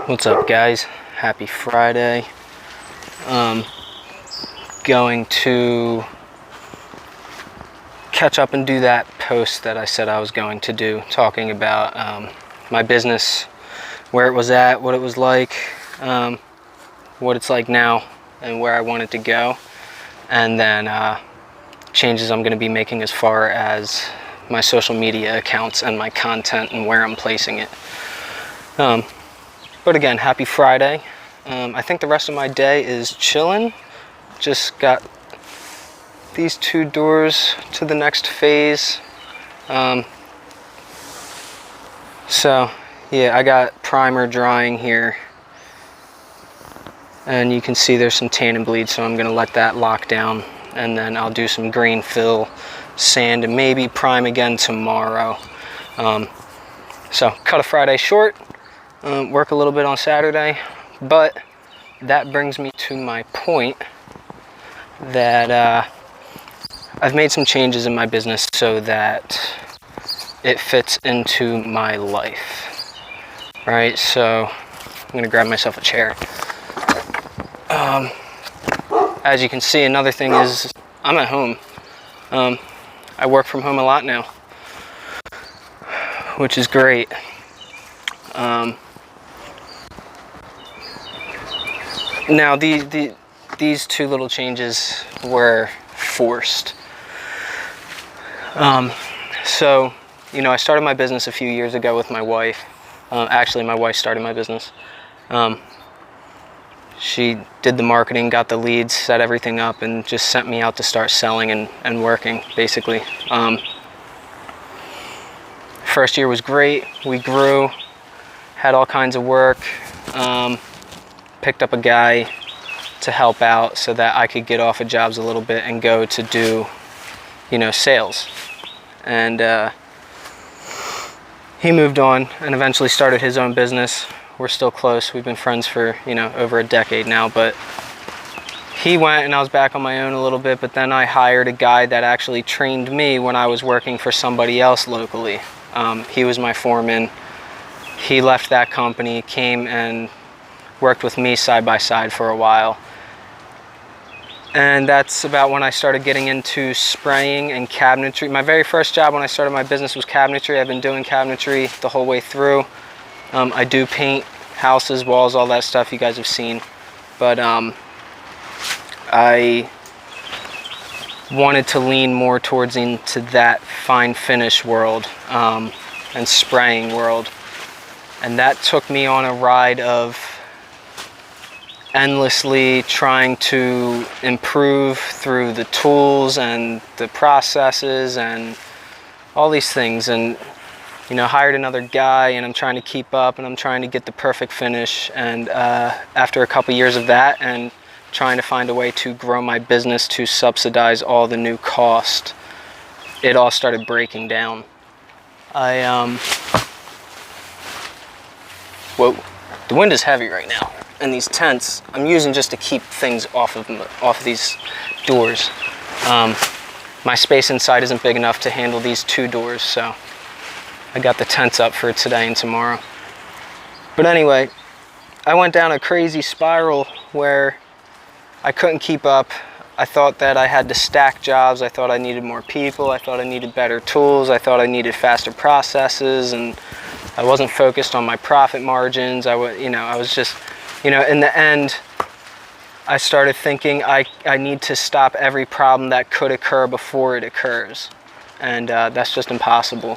What's up, guys? Happy Friday. Going to catch up and do that post that I said I was going to do, talking about my business, where it was at, what it was like, what it's like now, and where I want it to go, and then changes I'm going to be making as far as my social media accounts and my content and where I'm placing it. But again, happy Friday. I think the rest of my day is chilling. Just got these two doors to the next phase. So yeah, I got primer drying here, and you can see there's some tan and bleed, so I'm gonna let that lock down, and then I'll do some green fill, sand, and maybe prime again tomorrow. So cut a Friday short, work a little bit on Saturday, but that brings me to my point that I've made some changes in my business so that it fits into my life. Right, so I'm gonna grab myself a chair. As you can see, another thing is I'm at home. I work from home a lot now, which is great. Now these two little changes were forced. So, you know, I started my business a few years ago with my wife. Actually, my wife started my business. She did the marketing, got the leads, set everything up, and just sent me out to start selling and working, basically. First year was great. We grew, had all kinds of work. Picked up a guy to help out so that I could get off of jobs a little bit and go to do, you know, sales. And he moved on and eventually started his own business. We're still close. We've been friends for, you know, over a decade now, but he went and I was back on my own a little bit, but then I hired a guy that actually trained me when I was working for somebody else locally. He was my foreman. He left that company, came and worked with me side by side for a while. And that's about when I started getting into spraying and cabinetry. My very first job when I started my business was cabinetry. I've been doing cabinetry the whole way through. I do paint houses, walls, all that stuff you guys have seen. But I wanted to lean more towards into that fine finish world and spraying world. And that took me on a ride of endlessly trying to improve through the tools and the processes and all these things. And, you know, hired another guy, and I'm trying to keep up, and I'm trying to get the perfect finish. And after a couple years of that and trying to find a way to grow my business to subsidize all the new cost, it all started breaking down. Whoa, the wind is heavy right now. And these tents I'm using just to keep things off of these doors. My space inside isn't big enough to handle these two doors, so I got the tents up for today and tomorrow. But anyway, I went down a crazy spiral where I couldn't keep up. I thought that I had to stack jobs. I thought I needed more people. I thought I needed better tools. I thought I needed faster processes, and I wasn't focused on my profit margins. I was just, you know, in the end, I started thinking I need to stop every problem that could occur before it occurs. And that's just impossible.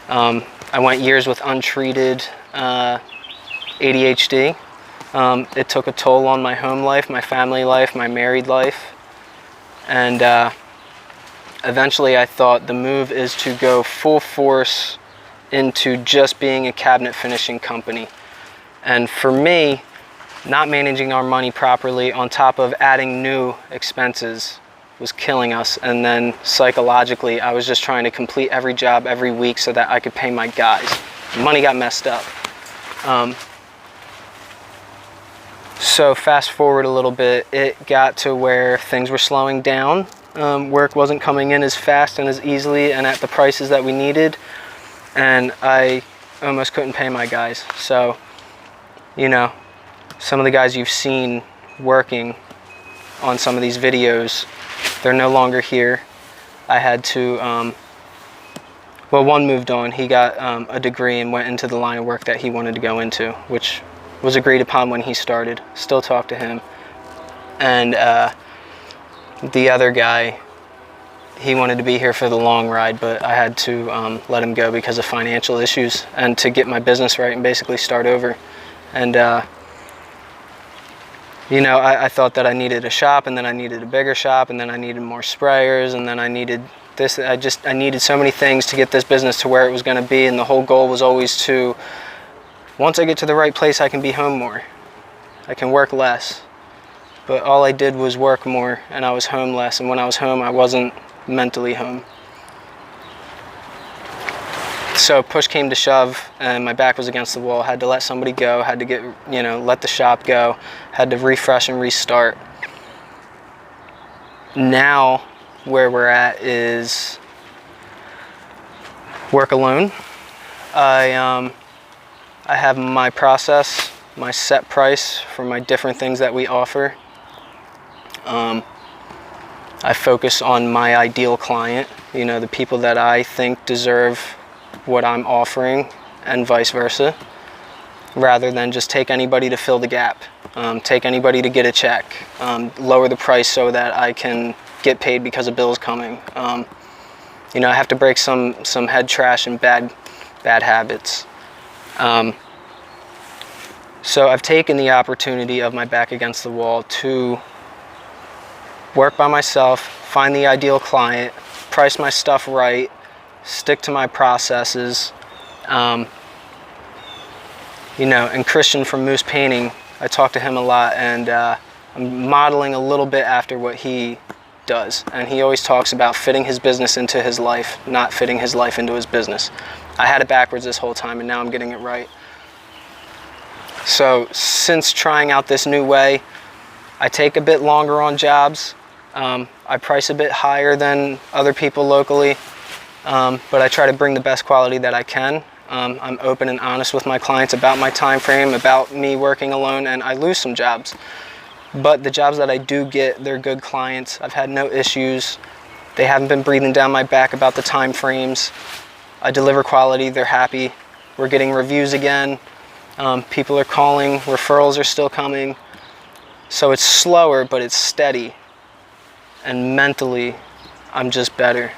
I went years with untreated ADHD. It took a toll on my home life, my family life, my married life. And eventually I thought the move is to go full force into just being a cabinet finishing company. And for me, not managing our money properly on top of adding new expenses was killing us. And then psychologically, I was just trying to complete every job every week so that I could pay my guys. Money got messed up. So fast forward a little bit, it got to where things were slowing down. Work wasn't coming in as fast and as easily and at the prices that we needed. And I almost couldn't pay my guys. So you know, some of the guys you've seen working on some of these videos, they're no longer here. I had to, well, one moved on. He got a degree and went into the line of work that he wanted to go into, which was agreed upon when he started. Still talk to him. And the other guy, he wanted to be here for the long ride, but I had to let him go because of financial issues and to get my business right and basically start over. And you know, I thought that I needed a shop, and then I needed a bigger shop, and then I needed more sprayers, and then I needed this. I needed so many things to get this business to where it was going to be, and the whole goal was always to, once I get to the right place, I can be home more. I can work less. But all I did was work more, and I was home less, and when I was home, I wasn't mentally home. So push came to shove, and my back was against the wall. Had to let somebody go, had to get, you know, let the shop go, had to refresh and restart. Now, where we're at is work alone. I have my process, my set price for my different things that we offer. I focus on my ideal client, you know, the people that I think deserve what I'm offering, and vice versa, rather than just take anybody to fill the gap, take anybody to get a check, lower the price so that I can get paid because a bill's coming. You know, I have to break some head trash and bad habits. So I've taken the opportunity of my back against the wall to work by myself, find the ideal client, price my stuff right, stick to my processes. You know, and Christian from Moose Painting, I talk to him a lot, and I'm modeling a little bit after what he does. And he always talks about fitting his business into his life, not fitting his life into his business. I had it backwards this whole time, and now I'm getting it right. So since trying out this new way, I take a bit longer on jobs. I price a bit higher than other people locally, but I try to bring the best quality that I can. I'm open and honest with my clients about my time frame, about me working alone, and I lose some jobs. But the jobs that I do get, they're good clients. I've had no issues. They haven't been breathing down my back about the time frames. I deliver quality, they're happy. We're getting reviews again. People are calling, referrals are still coming. So it's slower, but it's steady. And mentally, I'm just better.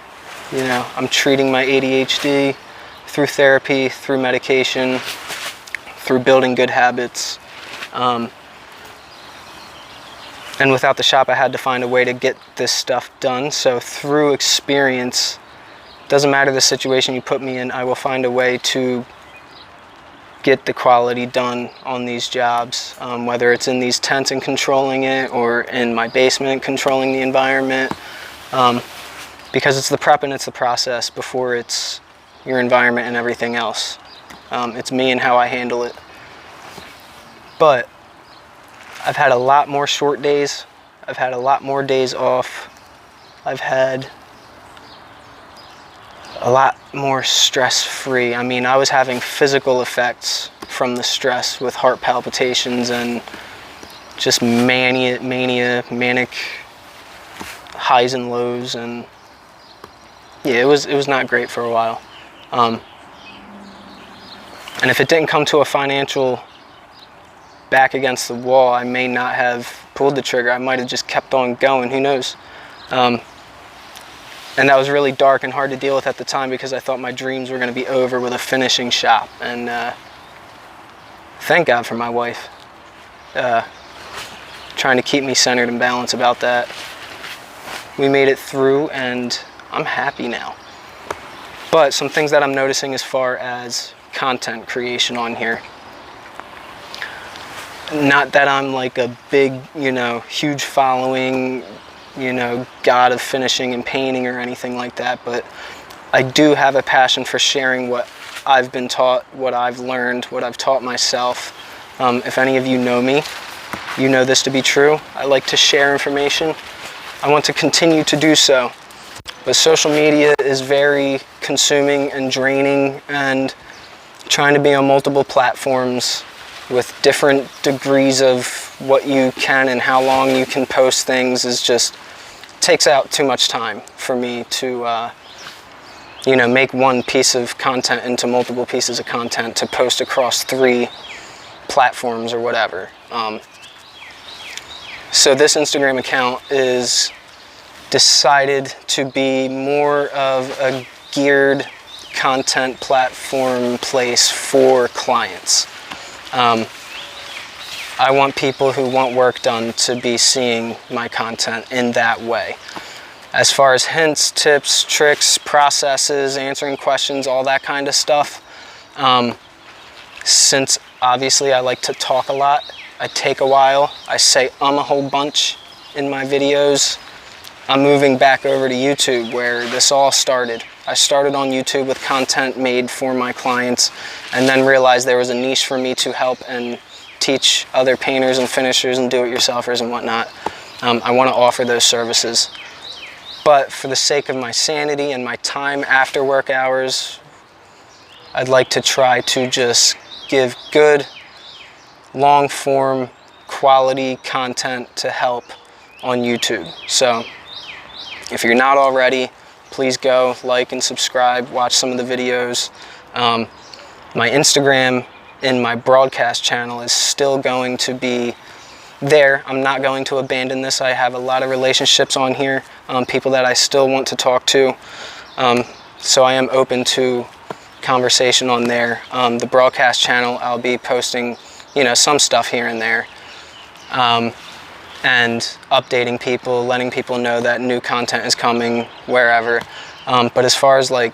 You know, I'm treating my ADHD through therapy, through medication, through building good habits. And without the shop, I had to find a way to get this stuff done. So through experience, doesn't matter the situation you put me in, I will find a way to get the quality done on these jobs, whether it's in these tents and controlling it, or in my basement controlling the environment, because it's the prep and it's the process before it's your environment and everything else. It's me and how I handle it. But I've had a lot more short days. I've had a lot more days off. I've had a lot more stress-free. I mean, I was having physical effects from the stress with heart palpitations and just manic highs and lows, and yeah, it was not great for a while. And if it didn't come to a financial back against the wall, I may not have pulled the trigger. I might have just kept on going, who knows. And that was really dark and hard to deal with at the time, because I thought my dreams were going to be over with a finishing shop. And thank God for my wife, trying to keep me centered and balanced about that. We made it through, and I'm happy now. But some things that I'm noticing as far as content creation on here. Not that I'm like a big, you know, huge following, you know, god of finishing and painting or anything like that, but I do have a passion for sharing what I've been taught, what I've learned, what I've taught myself. If any of you know me, you know this to be true. I like to share information. I want to continue to do so. But social media is very consuming and draining, and trying to be on multiple platforms with different degrees of what you can and how long you can post things is just takes out too much time for me to you know, make one piece of content into multiple pieces of content to post across 3 platforms or whatever. So this Instagram account is decided to be more of a geared content platform place for clients. I want people who want work done to be seeing my content in that way. As far as hints, tips, tricks, processes, answering questions, all that kind of stuff, since obviously I like to talk a lot, I take a while, I say a whole bunch in my videos, I'm moving back over to YouTube where this all started. I started on YouTube with content made for my clients and then realized there was a niche for me to help and teach other painters and finishers and do-it-yourselfers and whatnot. I want to offer those services. But for the sake of my sanity and my time after work hours, I'd like to try to just give good, long-form, quality content to help on YouTube. So if you're not already, please go like and subscribe, watch some of the videos. My Instagram and my broadcast channel is still going to be there. I'm not going to abandon this. I have a lot of relationships on here, people that I still want to talk to. So I am open to conversation on there. The broadcast channel, I'll be posting, you know, some stuff here and there. And updating people, letting people know that new content is coming wherever. But as far as like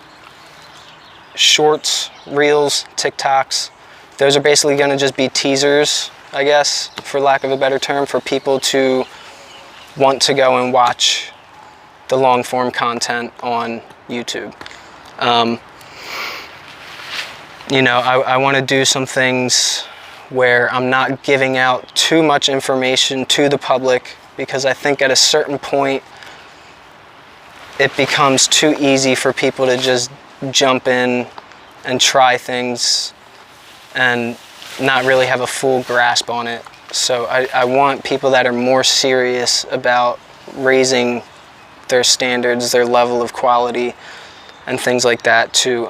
shorts, reels, TikToks, those are basically going to just be teasers, I guess, for lack of a better term, for people to want to go and watch the long form content on YouTube. You know, I want to do some things where I'm not giving out too much information to the public, because I think at a certain point it becomes too easy for people to just jump in and try things and not really have a full grasp on it. So I want people that are more serious about raising their standards, their level of quality and things like that to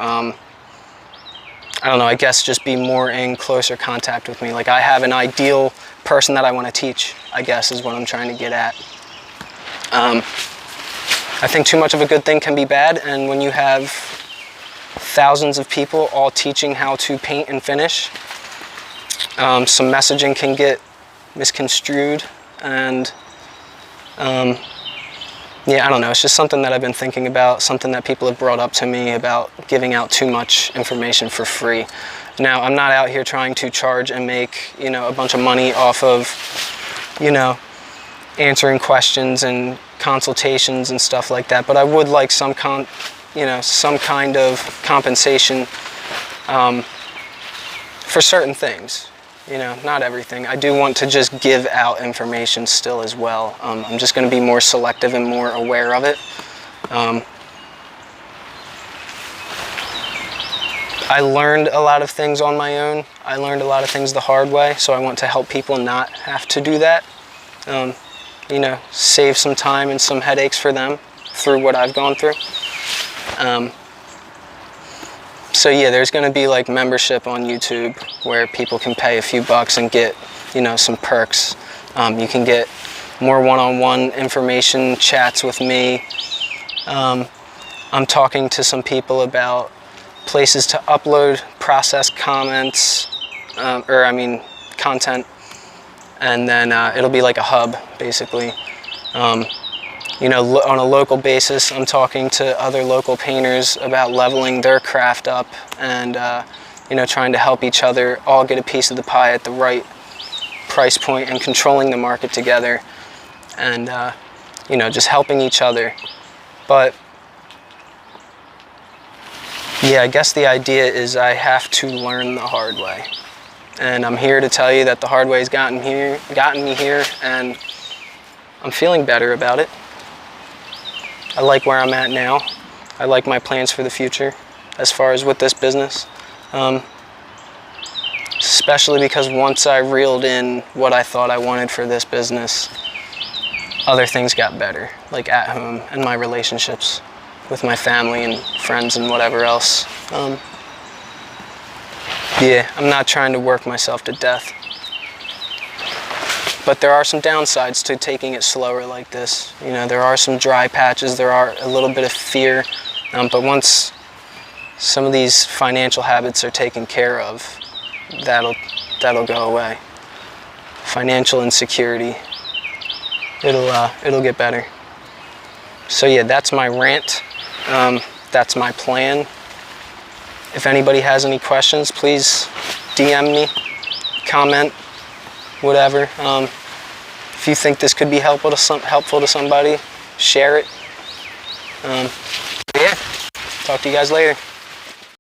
I don't know, I guess just be more in closer contact with me. Like, I have an ideal person that I want to teach, I guess, is what I'm trying to get at. I think too much of a good thing can be bad, and when you have thousands of people all teaching how to paint and finish, some messaging can get misconstrued, and yeah, I don't know, it's just something that I've been thinking about, something that people have brought up to me about giving out too much information for free. Now, I'm not out here trying to charge and make, you know, a bunch of money off of, you know, answering questions and consultations and stuff like that, but I would like some kind of compensation for certain things. You know, not everything. I do want to just give out information still as well. I'm just going to be more selective and more aware of it. I learned a lot of things on my own. I learned a lot of things the hard way, so I want to help people not have to do that. You know, save some time and some headaches for them through what I've gone through. So yeah, there's going to be like membership on YouTube where people can pay a few bucks and get, you know, some perks. You can get more one-on-one information, chats with me. I'm talking to some people about places to upload process comments, content, and then it'll be like a hub, basically. You know, on a local basis, I'm talking to other local painters about leveling their craft up and, you know, trying to help each other all get a piece of the pie at the right price point and controlling the market together and, you know, just helping each other. But, yeah, I guess the idea is I have to learn the hard way. And I'm here to tell you that the hard way has gotten me here, and I'm feeling better about it. I like where I'm at now. I like my plans for the future as far as with this business. especially because once I reeled in what I thought I wanted for this business, other things got better, like at home and my relationships with my family and friends and whatever else. Yeah, I'm not trying to work myself to death. But there are some downsides to taking it slower like this. You know, there are some dry patches, there are a little bit of fear, but once some of these financial habits are taken care of, that'll go away. Financial insecurity, it'll get better. So yeah, that's my rant. That's my plan. If anybody has any questions, please DM me, comment, whatever. If you think this could be helpful to somebody, share it. Yeah, talk to you guys later.